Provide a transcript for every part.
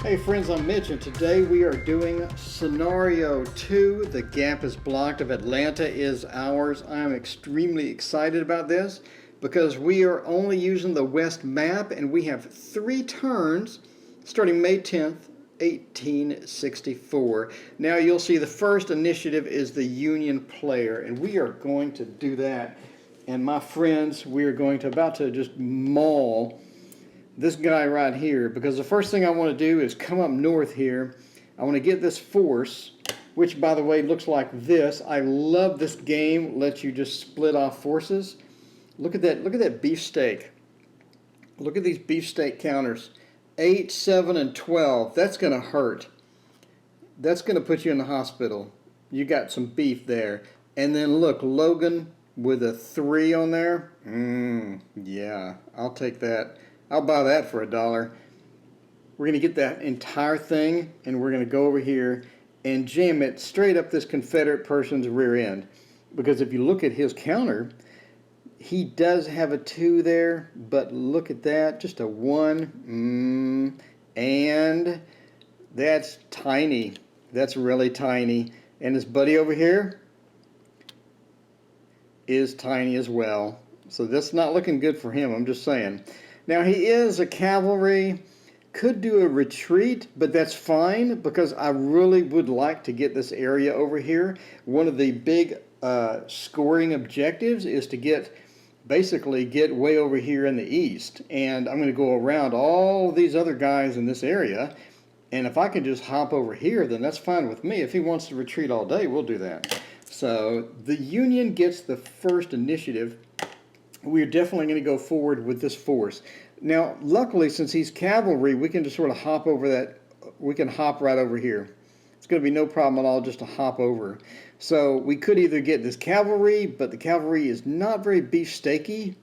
Hey friends, I'm Mitch, and today we are doing Scenario 2. The gap is blocked of Atlanta is ours. I am extremely excited about this because we are only using the west map, and we have 3 turns starting May 10th, 1864. Now you'll see the first initiative is the Union player, and we are going to do that. And my friends, we are about to just maul this guy right here, because the first thing I want to do is come up north here. I want to get this force, which by the way looks like this. I love this game, lets you just split off forces. Look at that beefsteak. Look at these beefsteak counters. 8, 7, and 12. That's going to hurt. That's going to put you in the hospital. You got some beef there. And then look, Logan with a 3 on there. Yeah, I'll take that. I'll buy that for $1. We're going to get that entire thing, and we're going to go over here and jam it straight up this Confederate person's rear end. Because if you look at his counter, he does have a 2 there, but look at that, just a 1. And that's tiny. That's really tiny. And his buddy over here is tiny as well. So that's not looking good for him, I'm just saying. Now he is a cavalry, could do a retreat, but that's fine because I really would like to get this area over here. One of the big scoring objectives is to basically get way over here in the east, and I'm going to go around all these other guys in this area, and if I can just hop over here, then that's fine with me. If he wants to retreat all day, we'll do that. So the Union gets the first initiative. We're definitely going to go forward with this force. Now, luckily, since he's cavalry, we can just sort of hop over that. We can hop right over here. It's going to be no problem at all just to hop over. So we could either get this cavalry, but the cavalry is not very beefsteaky.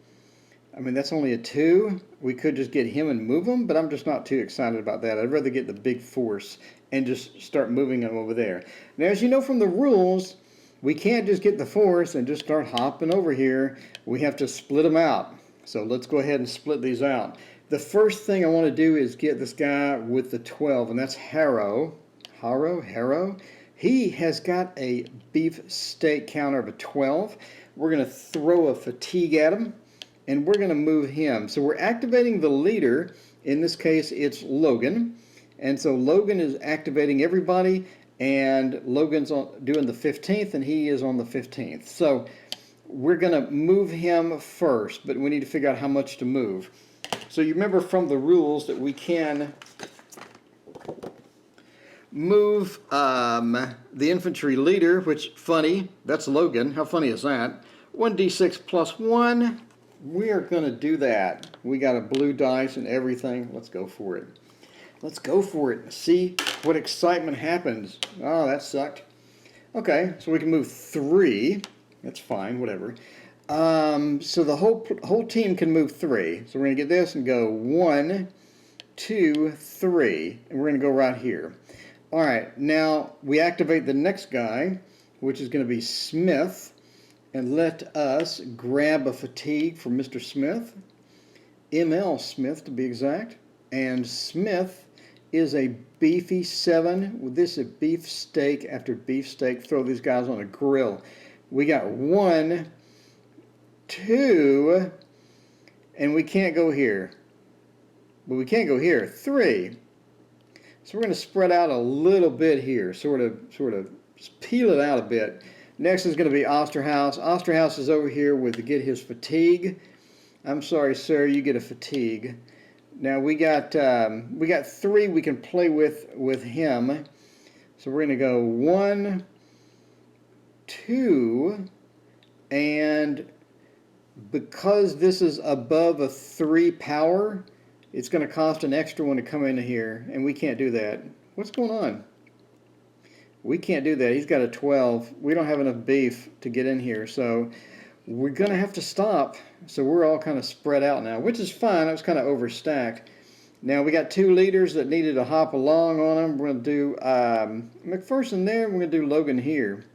I mean, that's only a 2. We could just get him and move him, but I'm just not too excited about that. I'd rather get the big force and just start moving them over there. Now, as you know from the rules, we can't just get the force and just start hopping over here. We have to split them out. So let's go ahead and split these out. The first thing I want to do is get this guy with the 12, and that's Harrow. Harrow. He has got a beefsteak counter of a 12. We're going to throw a fatigue at him, and we're going to move him. So we're activating the leader. In this case, it's Logan. And so Logan is activating everybody, and Logan's doing the 15th, and he is on the 15th. So we're going to move him first, but we need to figure out how much to move. So you remember from the rules that we can move the infantry leader, which, funny, that's Logan. How funny is that? 1d6 plus 1. We are going to do that. We got a blue dice and everything. Let's go for it. Let's go for it and see what excitement happens. Oh, that sucked. Okay, so we can move 3. That's fine, whatever. So the whole team can move 3. So we're going to get this and go 1, 2, 3. And we're going to go right here. All right, now we activate the next guy, which is going to be Smith. And let us grab a fatigue from Mr. Smith. ML Smith, to be exact. And Smith is a beefy 7. This is a beefsteak after beefsteak. Throw these guys on a grill. We got 1, 2, and we can't go here. But we can't go here. 3. So we're going to spread out a little bit here, sort of peel it out a bit. Next is going to be Osterhaus. Osterhaus is over here with to get his fatigue. I'm sorry, sir, you get a fatigue. Now we got 3 we can play with him. So we're going to go 1, 2, and because this is above a 3 power, it's going to cost an extra one to come into here, and we can't do that. What's going on? We can't do that. He's got a 12. We don't have enough beef to get in here, so we're going to have to stop. So we're all kind of spread out now, which is fine. I was kind of overstacked. Now we got 2 leaders that needed to hop along on them. We're going to do McPherson there. We're going to do Logan here.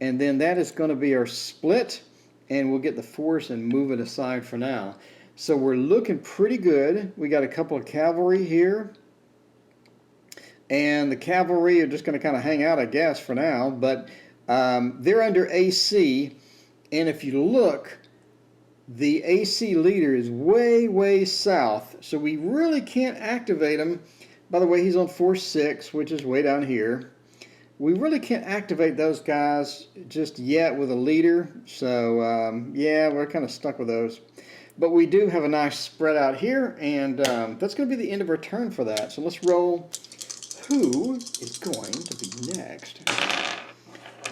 And then that is going to be our split, and we'll get the force and move it aside for now. So we're looking pretty good. We got a couple of cavalry here. and the cavalry are just going to kind of hang out, I guess, for now. But they're under AC, and if you look, the AC leader is way, way south, so we really can't activate him. By the way, he's on force 6, which is way down here. We really can't activate those guys just yet with a leader, so yeah, we're kind of stuck with those. But we do have a nice spread out here, and that's going to be the end of our turn for that. So let's roll who is going to be next.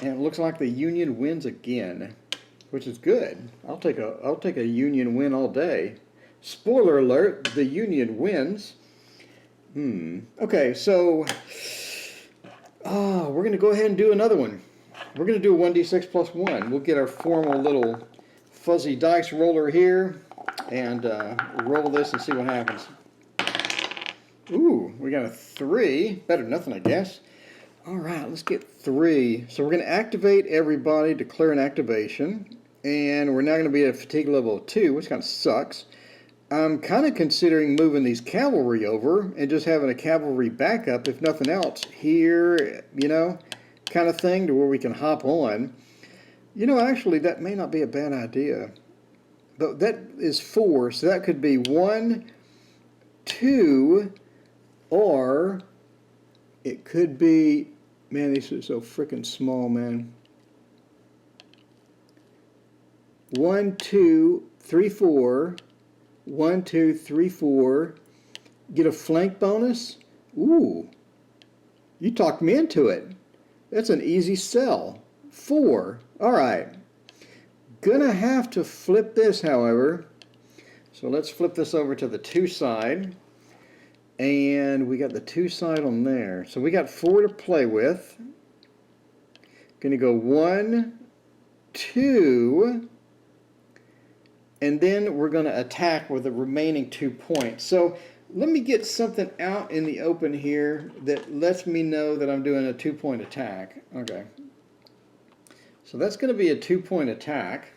And it looks like the Union wins again, which is good. I'll take a Union win all day. Spoiler alert, the Union wins. Okay, so we're going to go ahead and do another one. We're going to do a 1d6 plus 1. We'll get our formal little fuzzy dice roller here and roll this and see what happens. Ooh, we got a 3. Better than nothing, I guess. All right, let's get 3. So we're going to activate everybody, declare an activation, and we're now going to be at a fatigue level of 2, which kind of sucks. I'm kind of considering moving these cavalry over and just having a cavalry backup, if nothing else, here, you know, kind of thing, to where we can hop on. You know, actually, that may not be a bad idea. But that is 4, so that could be 1, 2, or it could be, man, these are so freaking small, man. 1, 2, 3, 4. 1, 2, 3, 4. Get a flank bonus? Ooh, you talked me into it. That's an easy sell. 4. All right. Gonna have to flip this, however. So let's flip this over to the 2 side. And we got the 2 side on there. So we got 4 to play with. Gonna go 1, 2. And then we're going to attack with the remaining 2 points. So let me get something out in the open here that lets me know that I'm doing a 2-point attack. Okay. So that's going to be a 2-point attack.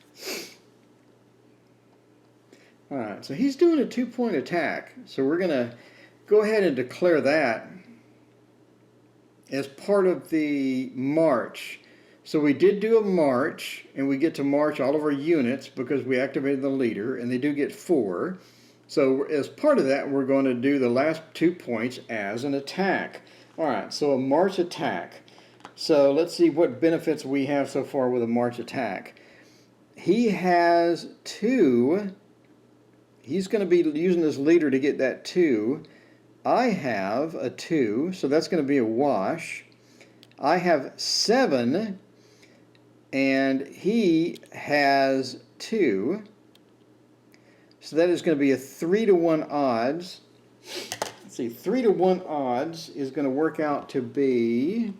All right, so he's doing a 2-point attack. So we're going to go ahead and declare that as part of the march. So we did do a march, and we get to march all of our units because we activated the leader, and they do get 4. So as part of that, we're going to do the last 2 points as an attack. All right, so a march attack. So let's see what benefits we have so far with a march attack. He has 2. He's going to be using this leader to get that 2. I have a 2, so that's going to be a wash. I have 7. And he has 2. So that is going to be a 3-to-1 odds. Let's see, 3-to-1 odds is going to work out to be...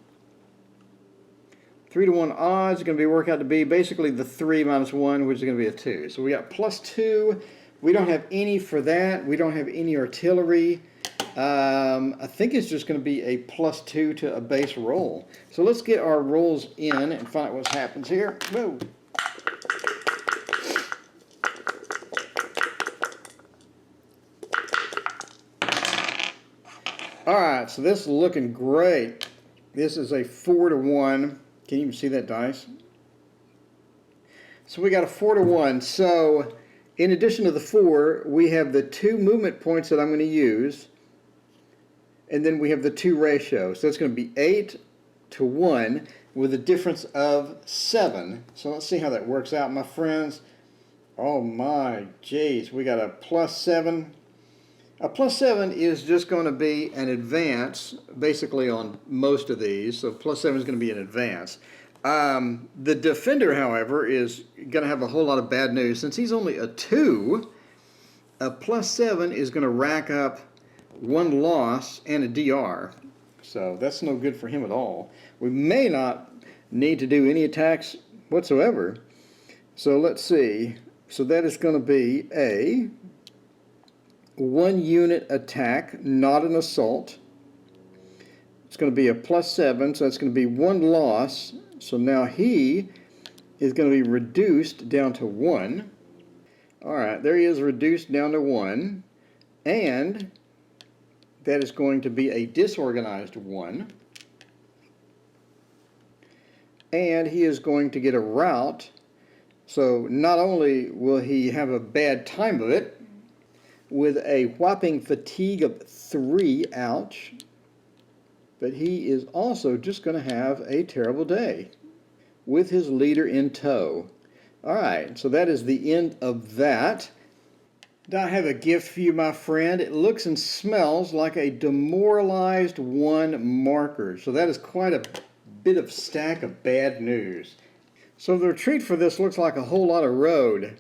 3-to-1 odds is going to work out to be basically the 3 minus 1, which is going to be a 2. So we got plus 2. We don't have any for that. We don't have any artillery. I think it's just going to be a plus 2 to a base roll. So let's get our rolls in and find out what happens here. Whoa. Alright, so this is looking great. This is a 4-to-1. Can you even see that dice? So we got a 4-to-1. So in addition to the 4, we have the 2 movement points that I'm going to use. And then we have the 2 ratio. So it's going to be 8-to-1 with a difference of 7. So let's see how that works out, my friends. Oh my geez, we got a plus 7. A plus 7 is just going to be an advance, basically on most of these. So plus 7 is going to be an advance. The defender, however, is going to have a whole lot of bad news. Since he's only a 2, a plus 7 is going to rack up 1 loss and a DR. So that's no good for him at all. We may not need to do any attacks whatsoever. So let's see. So that is going to be a 1 unit attack, not an assault. It's going to be a plus 7, so that's going to be 1 loss. So now he is going to be reduced down to 1. All right, there he is, reduced down to 1. And that is going to be a disorganized 1. And he is going to get a rout. So not only will he have a bad time of it, with a whopping fatigue of 3, ouch, but he is also just going to have a terrible day with his leader in tow. All right, so that is the end of that. Now I have a gift for you, my friend. It looks and smells like a demoralized 1 marker. So that is quite a bit of stack of bad news. So the retreat for this looks like a whole lot of road.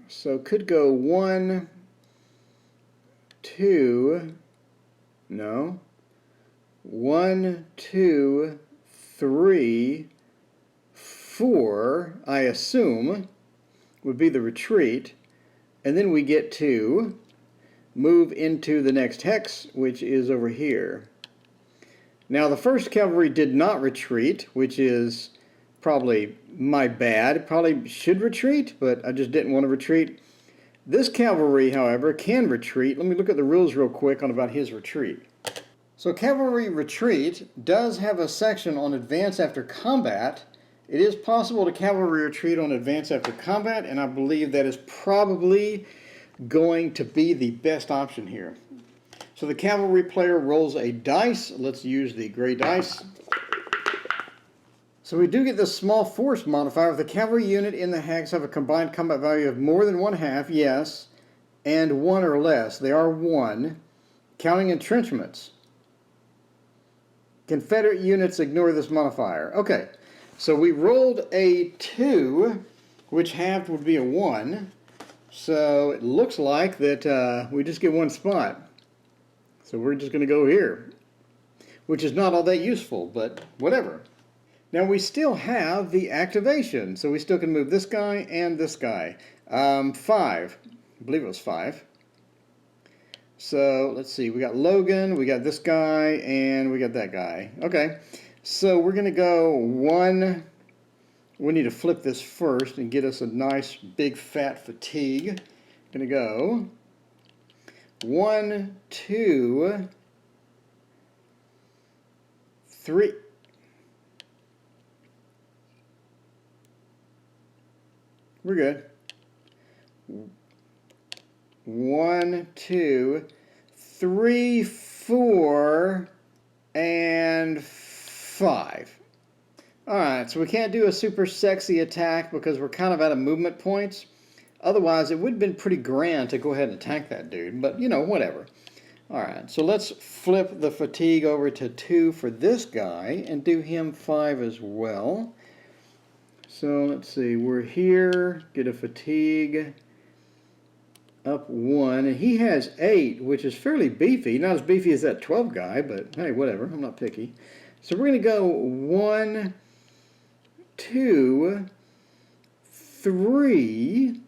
So could go 1, 2, no, 1, 2, 3, 4, I assume, would be the retreat. And then we get to move into the next hex, which is over here. Now the first cavalry did not retreat, which is probably my bad. Probably should retreat, but I just didn't want to retreat. This cavalry, however, can retreat. Let me look at the rules real quick on about his retreat. So cavalry retreat does have a section on advance after combat. It is possible to cavalry retreat on advance after combat, and I believe that is probably going to be the best option here. So the cavalry player rolls a dice. Let's use the gray dice. So we do get this small force modifier. If the cavalry unit in the hex have a combined combat value of more than 1/2, yes, and 1 or less, they are 1, counting entrenchments. Confederate units ignore this modifier. Okay, so we rolled a 2, which halved would be a 1. So it looks like that we just get 1 spot. So we're just going to go here, which is not all that useful, but whatever. Now we still have the activation, so we still can move this guy and this guy. 5, I believe it was 5. So let's see, we got Logan, we got this guy, and we got that guy. Okay, so we're going to go 1. We need to flip this first and get us a nice big fat fatigue. Going to go 1, 2, 3. We're good. 1, 2, 3, 4, and 5. Alright, so we can't do a super sexy attack because we're kind of out of movement points. Otherwise, it would have been pretty grand to go ahead and attack that dude, but you know, whatever. Alright, so let's flip the fatigue over to 2 for this guy and do him 5 as well. So let's see, we're here, get a fatigue, up 1, and he has 8, which is fairly beefy. Not as beefy as that 12 guy, but hey, whatever, I'm not picky. So we're going to go 1, 2, 3,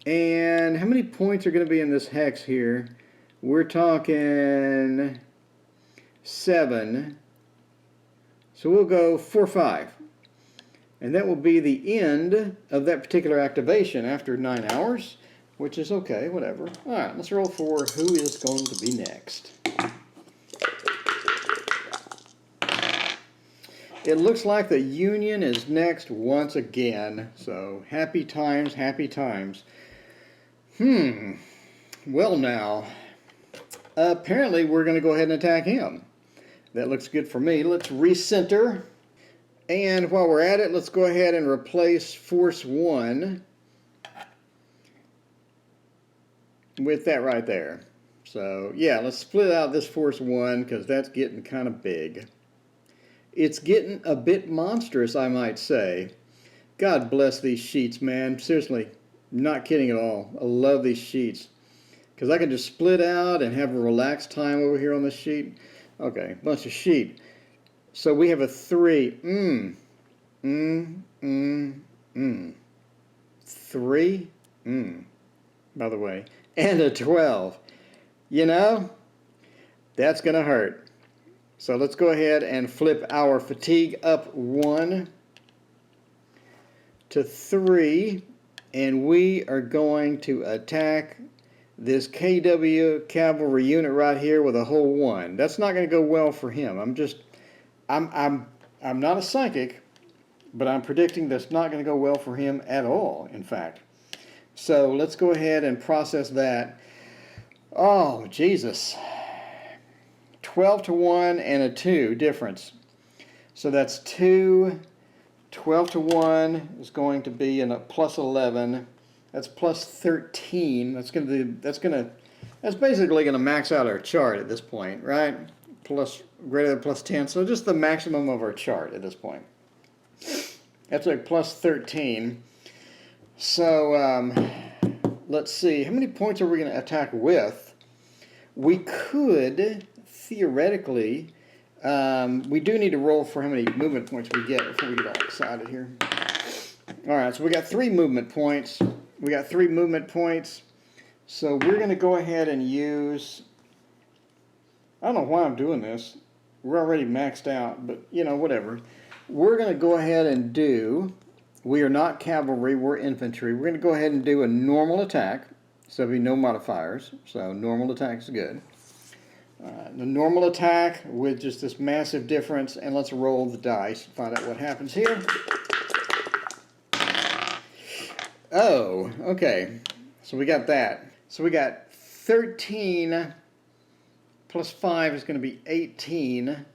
and how many points are going to be in this hex here? We're talking 7, so we'll go 4, 5. And that will be the end of that particular activation after 9 hours, which is okay, whatever. All right, let's roll for who is going to be next. It looks like the Union is next once again, so happy times, happy times. Well now, apparently we're going to go ahead and attack him. That looks good for me. Let's recenter. And while we're at it, let's go ahead and replace Force 1 with that right there. So yeah, let's split out this Force 1 because that's getting kind of big. It's getting a bit monstrous, I might say. God bless these sheets, man. Seriously, not kidding at all. I love these sheets because I can just split out and have a relaxed time over here on this sheet. Okay, bunch of sheet. So we have a 3. 3. By the way. And a 12. You know, that's going to hurt. So let's go ahead and flip our fatigue up 1 to 3. And we are going to attack this KW cavalry unit right here with a whole 1. That's not going to go well for him. I'm not a psychic, but I'm predicting that's not going to go well for him at all, in fact. So let's go ahead and process that. Oh, Jesus. 12 to 1 and a 2 difference. So that's 2. 12 to 1 is going to be in a plus 11. That's plus 13. That's basically going to max out our chart at this point, right? Plus greater than plus 10. So just the maximum of our chart at this point. That's like plus 13. So let's see. How many points are we going to attack with? We could theoretically. We do need to roll for how many movement points we get before we get all excited here. All right, so we got 3 movement points. We got 3 movement points. So we're going to go ahead and use, I don't know why I'm doing this. We're already maxed out, but you know, whatever. We're going to go ahead and do, we are not cavalry, we're infantry. We're going to go ahead and do a normal attack. So there'll be no modifiers. So normal attack is good. The normal attack with just this massive difference, and let's roll the dice and find out what happens here. Oh, okay. So we got that. So we got 13 plus 5 is going to be 18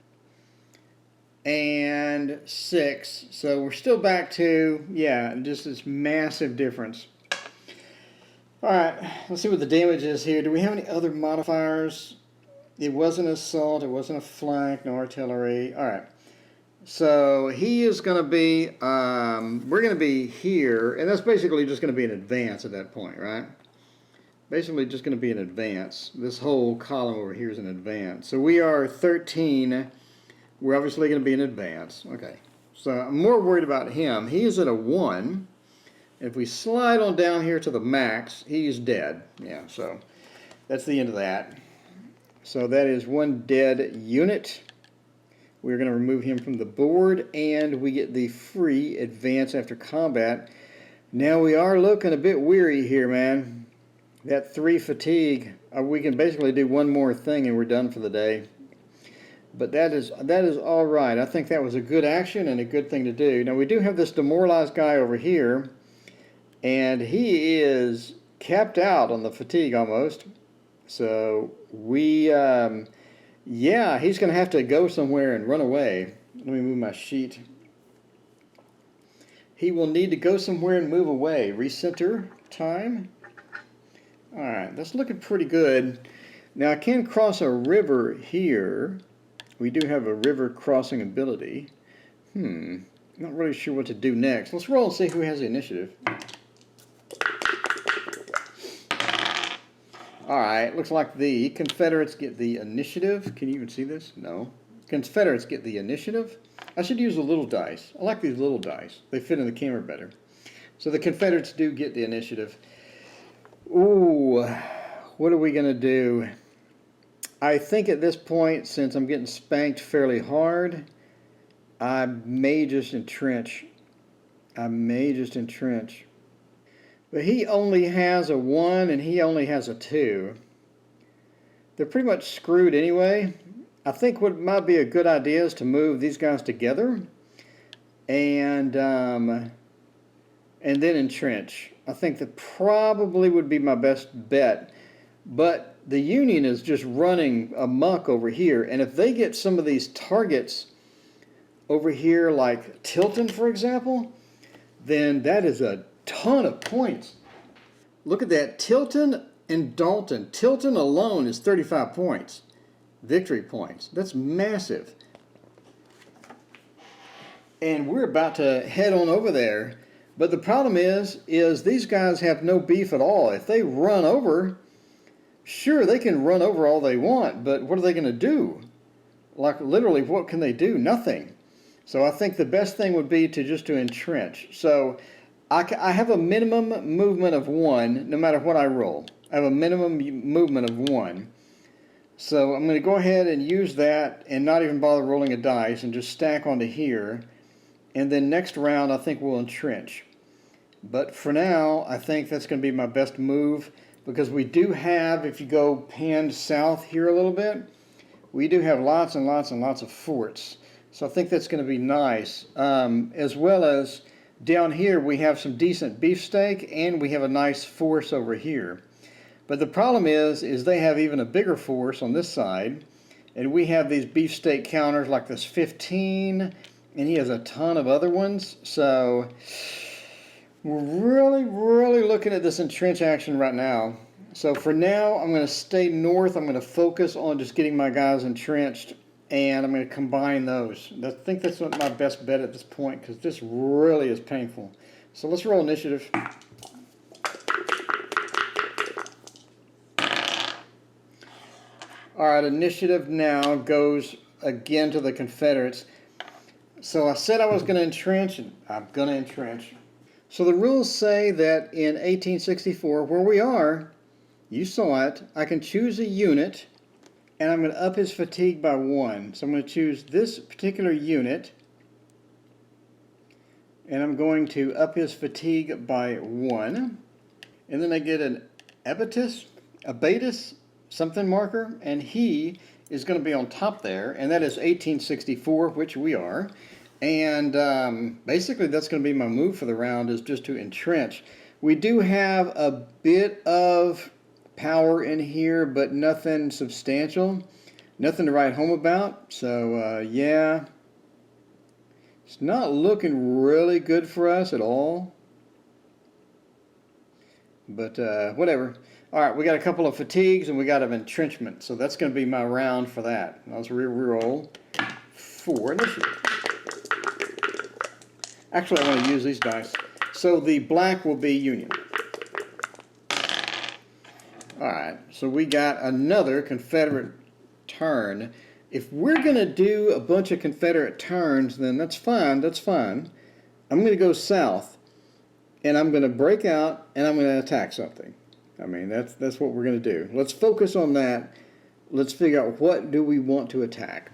and 6. So we're still back to, yeah, just this massive difference. All right, let's see what the damage is here. Do we have any other modifiers? It wasn't assault, it wasn't a flank, no artillery. All right. So he is going to be, we're going to be here, and that's basically just going to be an advance at that point, right? Basically just going to be an advance. This whole column over here is an advance. So we are 13. We're obviously going to be an advance. Okay. So I'm more worried about him. He is at a 1. If we slide on down here to the max, he's dead. Yeah, so that's the end of that. So that is 1 dead unit. We're going to remove him from the board, and we get the free advance after combat. Now we are looking a bit weary here, man. That 3 fatigue, we can basically do one more thing and we're done for the day. But that is all right. I think that was a good action and a good thing to do. Now we do have this demoralized guy over here, and he is capped out on the fatigue almost. So we, yeah, he's going to have to go somewhere and run away. Let me move my sheet. He will need to go somewhere and move away. Recenter time. All right, that's looking pretty good. Now I can cross a river here. We do have a river crossing ability. Not really sure what to do next. Let's roll and see who has the initiative. Alright, looks like the Confederates get the initiative. Can you even see this? No. Confederates get the initiative. I should use the little dice. I like these little dice. They fit in the camera better. So the Confederates do get the initiative. Ooh, what are we going to do? I think at this point, since I'm getting spanked fairly hard, I may just entrench. But he only has a 1 and he only has a 2. They're pretty much screwed anyway. I think what might be a good idea is to move these guys together and then entrench. I think that probably would be my best bet. But the Union is just running amok over here, and if they get some of these targets over here, like Tilton, for example, then that is a ton of points. Look at that. Tilton and Dalton. Tilton alone is 35 points. Victory points. That's massive. And we're about to head on over there. But the problem is these guys have no beef at all. If they run over, sure, they can run over all they want, but what are they going to do? Like, literally, what can they do? Nothing. So I think the best thing would be to just to entrench. So I have a minimum movement of 1 no matter what I roll. I have a minimum movement of 1. So I'm going to go ahead and use that and not even bother rolling a dice and just stack onto here. And then next round I think we'll entrench. But for now, I think that's going to be my best move because we do have, if you go panned south here a little bit, we do have lots and lots and lots of forts. So I think that's going to be nice. As well as down here we have some decent beefsteak, and we have a nice force over here. But the problem is they have even a bigger force on this side, and we have these beefsteak counters like this 15, and he has a ton of other ones. So we're really looking at this entrench action right now. So for now, I'm going to stay north. I'm going to focus on just getting my guys entrenched, and I'm going to combine those. I think that's my best bet at this point, because this really is painful. So let's roll initiative. Alright, initiative now goes again to the Confederates. So I said I was going to entrench, and I'm going to entrench. So the rules say that in 1864, where we are, you saw it, I can choose a unit, and I'm going to up his fatigue by 1. So I'm going to choose this particular unit, and I'm going to up his fatigue by 1. And then I get an abatis, something marker, and he is going to be on top there, and that is 1864, which we are. And basically that's going to be my move for the round, is just to entrench. We do have a bit of power in here, but nothing substantial, nothing to write home about. So yeah, it's not looking really good for us at all, but whatever. All right, we got a couple of fatigues and we got an entrenchment, so that's going to be my round for that. Let's re-roll for initiative. Actually, I want to use these dice. So the black will be Union. Alright, so we got another Confederate turn. If we're going to do a bunch of Confederate turns, then that's fine, that's fine. I'm going to go south, and I'm going to break out, and I'm going to attack something. I mean, that's what we're going to do. Let's focus on that. Let's figure out what do we want to attack.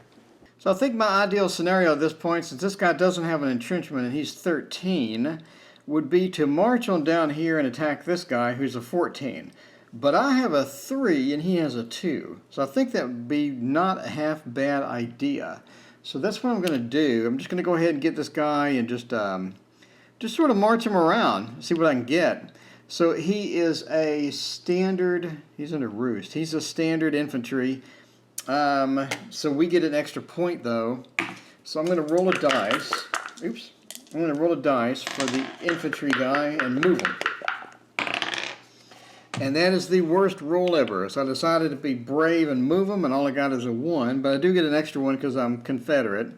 So I think my ideal scenario at this point, since this guy doesn't have an entrenchment and he's 13, would be to march on down here and attack this guy who's a 14. But I have a 3 and he has a 2. So I think that would be not a half bad idea. So that's what I'm going to do. I'm just going to go ahead and get this guy and just sort of march him around, see what I can get. So he is a standard, he's under roost. He's a standard infantry. So we get an extra point though. So I'm going to roll a dice. Oops. I'm going to roll a dice for the infantry guy and move him. And that is the worst roll ever. So I decided to be brave and move him, and all I got is a 1. But I do get an extra 1 because I'm Confederate.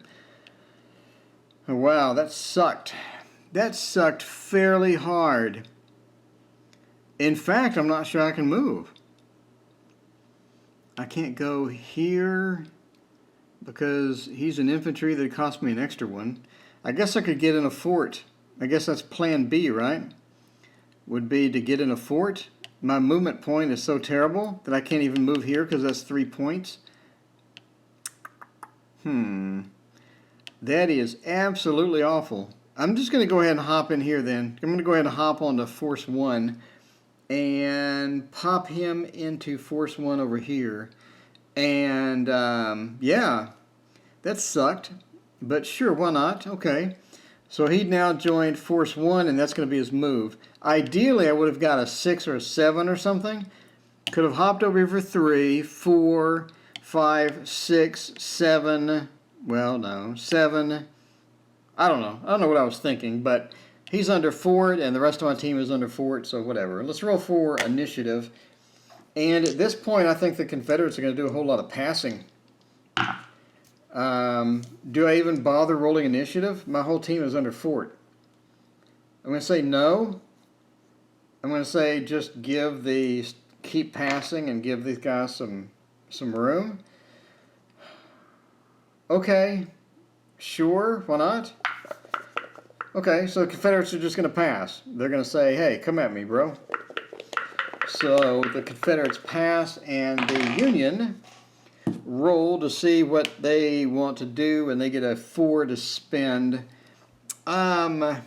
Oh, wow, that sucked. That sucked fairly hard. In fact, I'm not sure I can move. I can't go here because he's an infantry that cost me an extra 1. I guess I could get in a fort. I guess that's plan B, right? Would be to get in a fort. My movement point is so terrible that I can't even move here because that's 3 points. That is absolutely awful. I'm just going to go ahead and hop in here then. I'm going to go ahead and hop onto Force 1 and pop him into Force 1 over here. And yeah, that sucked. But sure, why not? Okay. So he now joined Force 1, and that's going to be his move. Ideally, I would have got a 6 or a 7 or something. Could have hopped over here for 3, 4, 5, 6, 7. Well, no, 7. I don't know. I don't know what I was thinking, but he's under fort, and the rest of my team is under fort, so whatever. Let's roll for initiative. And at this point, I think the Confederates are going to do a whole lot of passing. Do I even bother rolling initiative? My whole team is under fort. I'm going to say no. I'm going to say just keep passing and give these guys some room. Okay, sure, why not? Okay, so the Confederates are just going to pass. They're going to say, hey, come at me, bro. So the Confederates pass, and the Union roll to see what they want to do, and they get a 4 to spend. I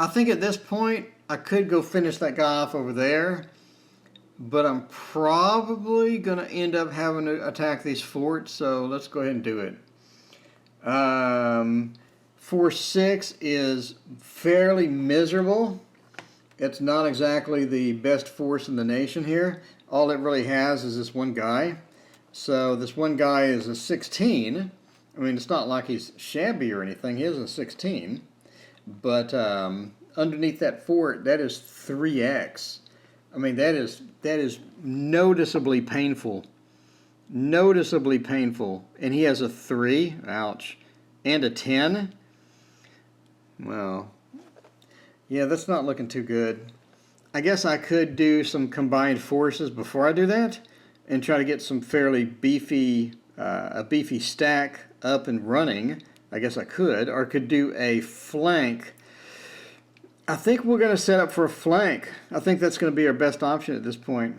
think at this point I could go finish that guy off over there, but I'm probably going to end up having to attack these forts, so let's go ahead and do it. 4-6 is fairly miserable. It's not exactly the best force in the nation here. All it really has is this one guy. So this one guy is a 16. I mean, it's not like he's shabby or anything. He is a 16. But underneath that fort, that is 3x. I mean, that is noticeably painful. Noticeably painful. And he has a 3. Ouch. And a 10. Well, yeah, that's not looking too good. I guess I could do some combined forces before I do that and try to get some fairly beefy, a beefy stack up and running. I guess I could, or could do a flank. I think we're going to set up for a flank. I think that's going to be our best option at this point.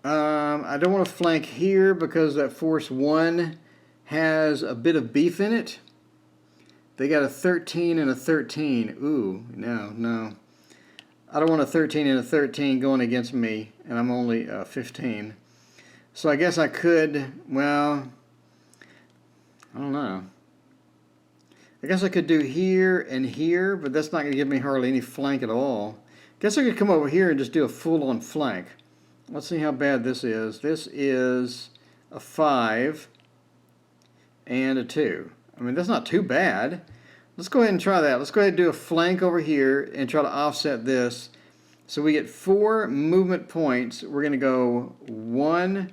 I don't want to flank here because that force 1 has a bit of beef in it. They got a 13 and a 13. Ooh, no. I don't want a 13 and a 13 going against me, and I'm only 15. So I guess I could, well, I don't know. I guess I could do here and here, but that's not going to give me hardly any flank at all. Guess I could come over here and just do a full-on flank. Let's see how bad this is. This is a 5 and a 2. I mean, that's not too bad. Let's go ahead and try that. Let's go ahead and do a flank over here and try to offset this. So we get 4 movement points. We're going to go 1,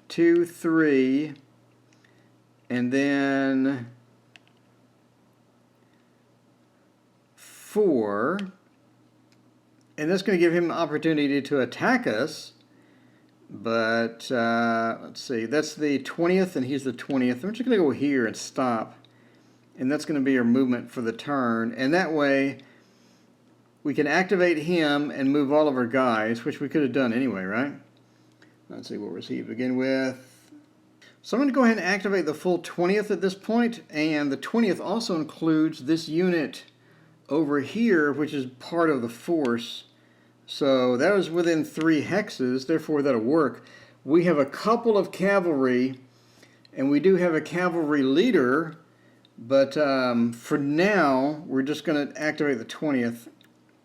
2, 3, and then 4. And that's going to give him an opportunity to attack us. But let's see. That's the 20th, and he's the 20th. I'm just going to go here and stop. And that's going to be our movement for the turn. And that way, we can activate him and move all of our guys, which we could have done anyway, right? Let's see, what was he to begin with? So I'm going to go ahead and activate the full 20th at this point. And the 20th also includes this unit over here, which is part of the force. So that was within 3 hexes, therefore that'll work. We have a couple of cavalry, and we do have a cavalry leader. But for now, we're just going to activate the 20th,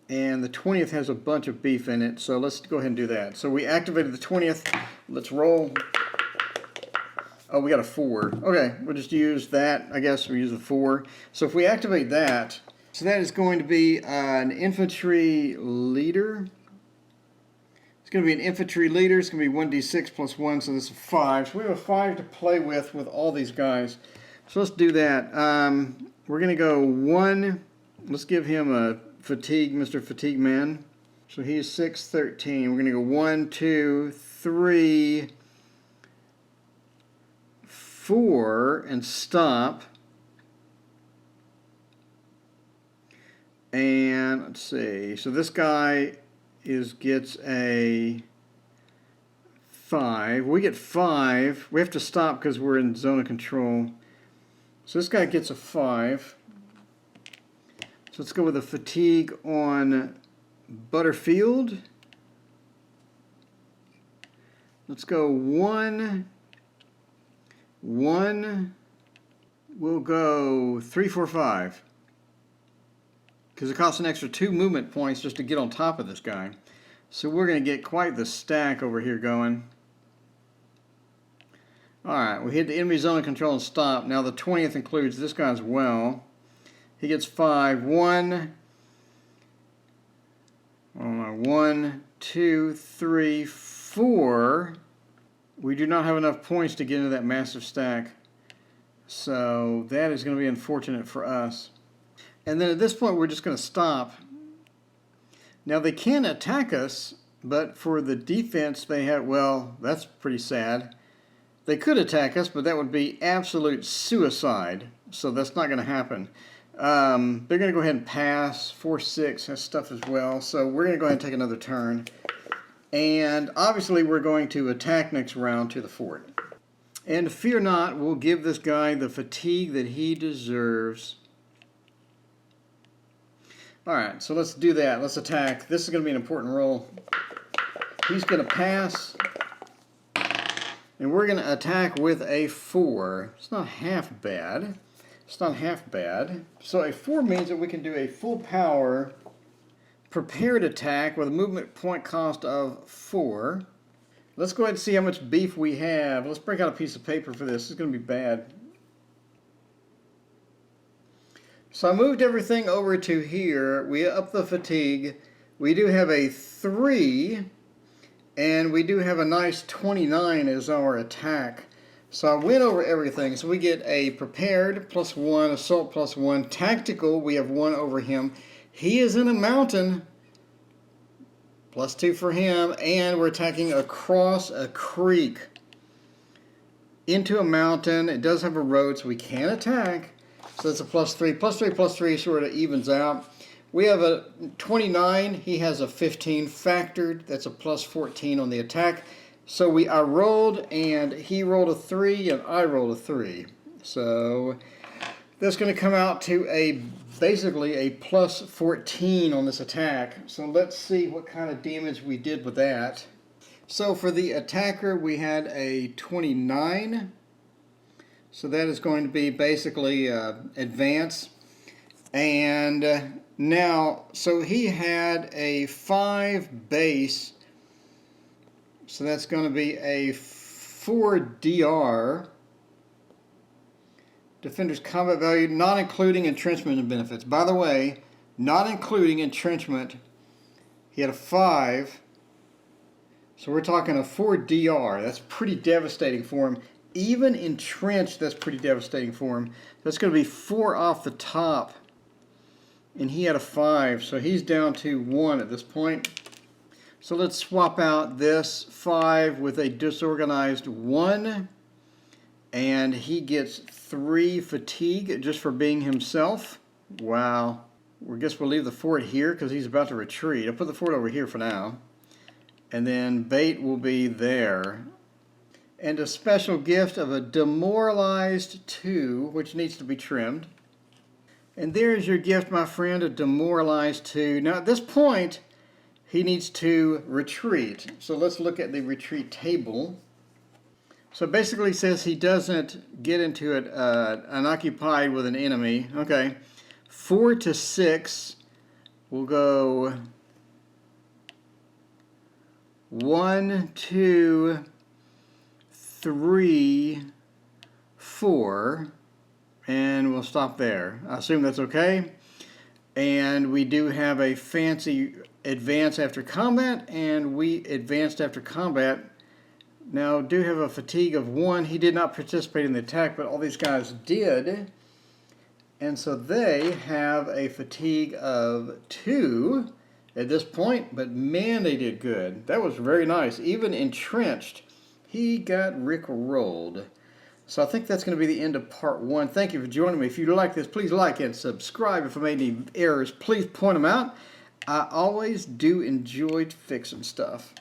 and the 20th has a bunch of beef in it, so let's go ahead and do that. So we activated the 20th. Let's roll. Oh, we got a 4. Okay, we'll just use that. I guess we'll use a 4. So if we activate that, so that is going to be an infantry leader. It's going to be an infantry leader. It's going to be 1d6 plus 1, so this is 5. So we have a 5 to play with all these guys. So let's do that. We're going to go 1. Let's give him a fatigue, Mr. Fatigue Man. So he's 6, 13. We're going to go 1, 2, 3, 4, and stop. And let's see. So this guy gets a 5. We get 5. We have to stop because we're in zone of control. So this guy gets a 5. So let's go with a fatigue on Butterfield. Let's go 1, 1. We'll go 3, 4, 5. Because it costs an extra 2 movement points just to get on top of this guy. So we're going to get quite the stack over here going. Alright, we hit the enemy zone of control and stop. Now the 20th includes this guy as well. He gets 5. 1, 2, 3, 4. We do not have enough points to get into that massive stack. So that is going to be unfortunate for us. And then at this point we're just going to stop. Now they can attack us, but for the defense they have, well, that's pretty sad. They could attack us, but that would be absolute suicide. So that's not going to happen. They're going to go ahead and pass. 4-6 has stuff as well. So we're going to go ahead and take another turn. And obviously we're going to attack next round to the fort. And fear not, we'll give this guy the fatigue that he deserves. Alright, so let's do that. Let's attack. This is going to be an important roll. He's going to pass. And we're going to attack with a 4. It's not half bad. It's not half bad. So a 4 means that we can do a full power prepared attack with a movement point cost of 4. Let's go ahead and see how much beef we have. Let's break out a piece of paper for this. This is going to be bad. So I moved everything over to here. We up the fatigue. We do have a 3, and we do have a nice 29 as our attack. So I went over everything. So we get a prepared +1, assault +1, tactical. We have 1 over him. He is in a mountain. +2 for him, and we're attacking across a creek into a mountain. It does have a road, so we can attack. So that's a +3. +3, +3 sort of evens out. We have a 29. He has a 15 factored. That's a +14 on the attack. So I rolled, and he rolled a 3, and I rolled a 3. So that's going to come out to basically a +14 on this attack. So let's see what kind of damage we did with that. So for the attacker, we had a 29. So that is going to be basically advance. And now, so he had a 5 base. So that's going to be a 4 DR. Defender's combat value, not including entrenchment and benefits. By the way, not including entrenchment, he had a 5. So we're talking a 4 DR. That's pretty devastating for him. Even entrenched, that's pretty devastating for him. That's going to be 4 off the top. And he had a 5, so he's down to 1 at this point. So let's swap out this 5 with a disorganized 1. And he gets 3 fatigue just for being himself. Wow. I guess we'll leave the fort here because he's about to retreat. I'll put the fort over here for now. And then bait will be there. And a special gift of a demoralized 2, which needs to be trimmed. And there's your gift, my friend, a demoralized 2. Now at this point, he needs to retreat. So let's look at the retreat table. So it basically says he doesn't get into it unoccupied with an enemy. Okay, 4 to 6. We'll go 1, 2, 3, 4, and we'll stop there. I assume that's okay. And we do have a fancy advance after combat, and we advanced after combat. Now, do have a fatigue of 1. He did not participate in the attack, but all these guys did. And so they have a fatigue of 2 at this point, but man, they did good. That was very nice. Even entrenched, he got rickrolled. So I think that's going to be the end of part 1. Thank you for joining me. If you like this, please like and subscribe. If I made any errors, please point them out. I always do enjoy fixing stuff.